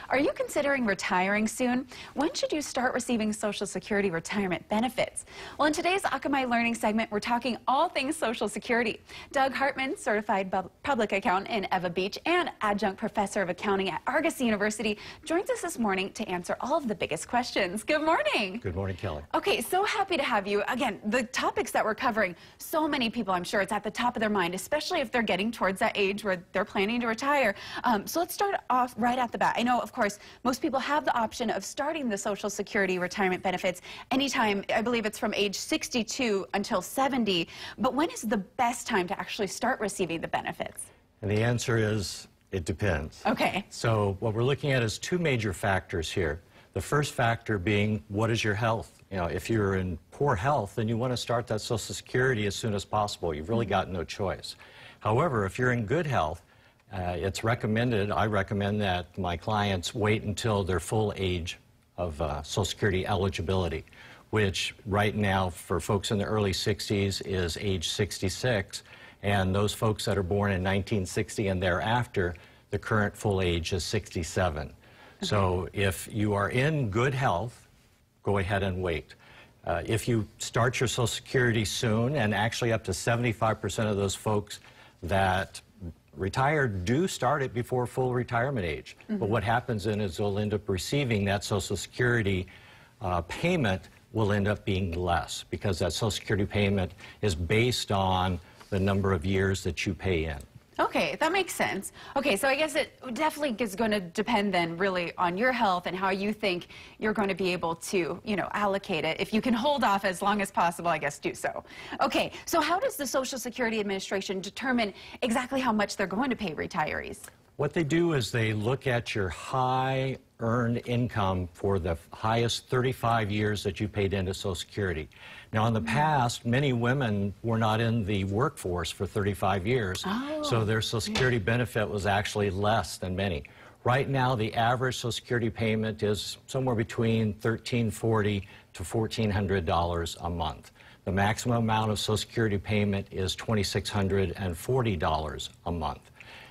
Are you considering retiring soon? When should you start receiving Social Security retirement benefits? Well, in today's Akamai Learning segment, we're talking all things Social Security. Doug Hartman, certified public accountant in Eva Beach and adjunct professor of accounting at Argosy University, joins us this morning to answer all of the biggest questions. Good morning. Good morning, Kelly. Okay, so happy to have you. Again, the topics that we're covering, so many people, I'm sure it's at the top of their mind, especially if they're getting towards that age where they're planning to retire. So let's start off right at the bat. I know, of course, most people have the option of starting the Social Security retirement benefits anytime. I believe it's from age 62 until 70. But when is the best time to actually start receiving the benefits? And the answer is, it depends. Okay. So what we're looking at is two major factors here. The first factor being, what is your health? You know, if you're in poor health, then you want to start that Social Security as soon as possible. You've really got no choice. However, if you're in good health, it's recommended, I recommend that my clients wait until their full age of Social Security eligibility, which right now for folks in the early 60s is age 66, and those folks that are born in 1960 and thereafter, the current full age is 67. Okay. So if you are in good health, go ahead and wait. If you start your Social Security soon, and actually up to 75% of those folks that retired do start it before full retirement age. Mm-hmm. But what happens then is they'll end up receiving that Social Security payment will end up being less, because that Social Security payment is based on the number of years that you pay in. Okay, that makes sense. Okay, so I guess it definitely is going to depend then really on your health and how you think you're going to be able to, you know, allocate it. If you can hold off as long as possible, I guess do so. Okay, so how does the Social Security Administration determine exactly how much they're going to pay retirees? What they do is they look at your high earned income for the highest 35 years that you paid into Social Security. Now, in the past, many women were not in the workforce for 35 years, so their Social Security benefit was actually less than many. Right now, the average Social Security payment is somewhere between $1,340 to $1,400 a month. The maximum amount of Social Security payment is $2,640 a month.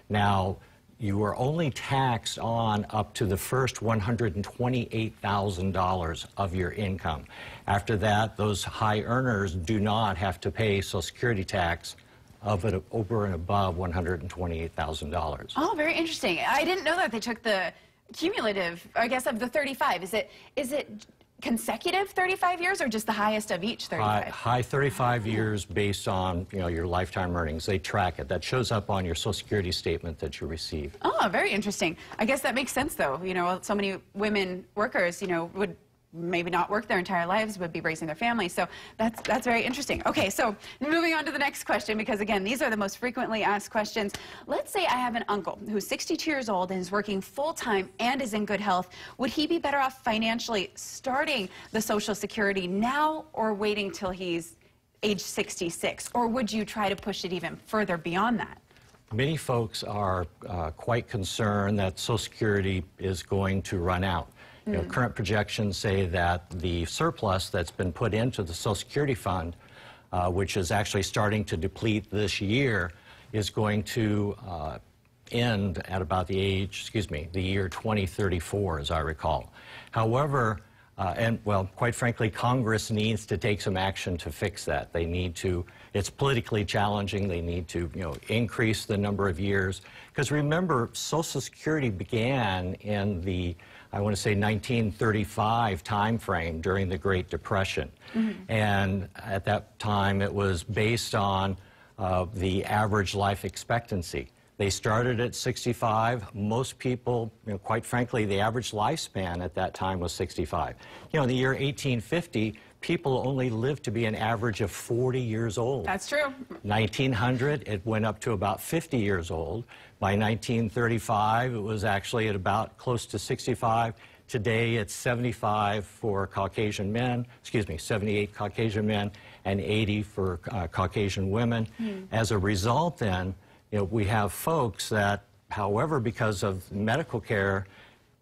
Now, you are only taxed on up to the first $128,000 of your income. After that, those high earners do not have to pay Social Security tax of it over and above $128,000. Oh, very interesting. I didn't know that they took the cumulative, I guess, of the 35. Is it consecutive 35 years or just the highest of each 35? High 35 years based on, you know, your lifetime earnings. They track it. That shows up on your Social Security statement that you receive. Oh, very interesting. I guess that makes sense, though. You know, so many women workers, you know, would maybe not work their entire lives, would be raising their families. So that's very interesting. Okay, so moving on to the next question, because again, these are the most frequently asked questions. Let's say I have an uncle who's 62 years old and is working full-time and is in good health. Would he be better off financially starting the Social Security now or waiting till he's age 66? Or would you try to push it even further beyond that? Many folks are quite concerned that Social Security is going to run out. You know, current projections say that the surplus that's been put into the Social Security fund, which is actually starting to deplete this year, is going to end at about the year 2034, as I recall. However, quite frankly, Congress needs to take some action to fix that. They need to, it's politically challenging, they need to, you know, increase the number of years. Because remember, Social Security began in the, I want to say, 1935 time frame during the Great Depression. And at that time, it was based on the average life expectancy. They started at 65. Most people, you know, quite frankly, the average lifespan at that time was 65. You know, in the year 1850, people only lived to be an average of 40 years old. That's true. 1900, it went up to about 50 years old. By 1935, it was actually at about close to 65. Today, it's 75 for Caucasian men, 78 Caucasian men, and 80 for Caucasian women. As a result, then, you know, we have folks that, however, because of medical care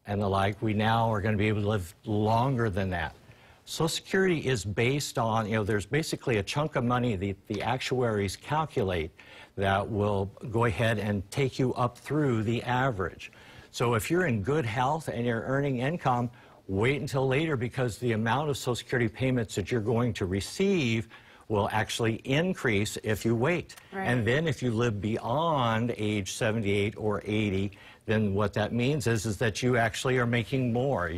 and the like, we now are going to be able to live longer than that. Social Security is based on, you know, there's basically a chunk of money the actuaries calculate that will go ahead and take you up through the average. So if you're in good health and you're earning income, wait until later, because the amount of Social Security payments that you're going to receive will actually increase if you wait. Right. And then if you live beyond age 78 or 80, then what that means is that you actually are making more,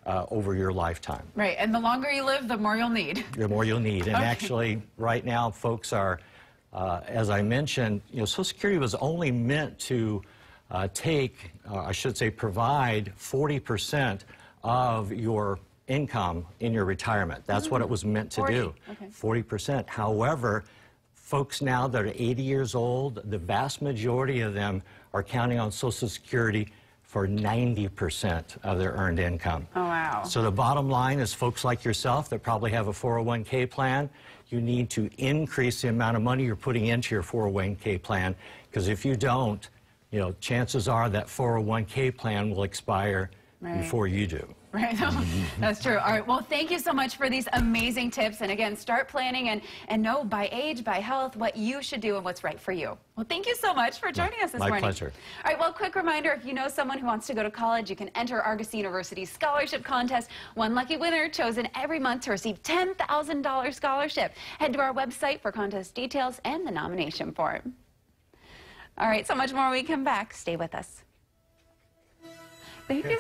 over your lifetime. Right, and the longer you live, the more you'll need. The more you'll need. And Okay. actually, right now, folks are, as I mentioned, Social Security was only meant to provide 40% of your income in your retirement. That's what it was meant to 40. do. Okay. 40%. However, folks now that are 80 years old, the vast majority of them are counting on Social Security for 90% of their earned income. Oh, wow. So the bottom line is, folks like yourself that probably have a 401k plan, you need to increase the amount of money you're putting into your 401k plan, because if you don't, chances are that 401k plan will expire before you do. Right, that's true. All right, well, thank you so much for these amazing tips. And again, start planning and know by age, by health, what you should do and what's right for you. Well, thank you so much for joining us this morning. My pleasure. All right, well, quick reminder, if you know someone who wants to go to college, you can enter Argosy University's scholarship contest. One lucky winner chosen every month to receive $10,000 scholarship. Head to our website for contest details and the nomination form. All right, so much more when we come back. Stay with us. Thank you.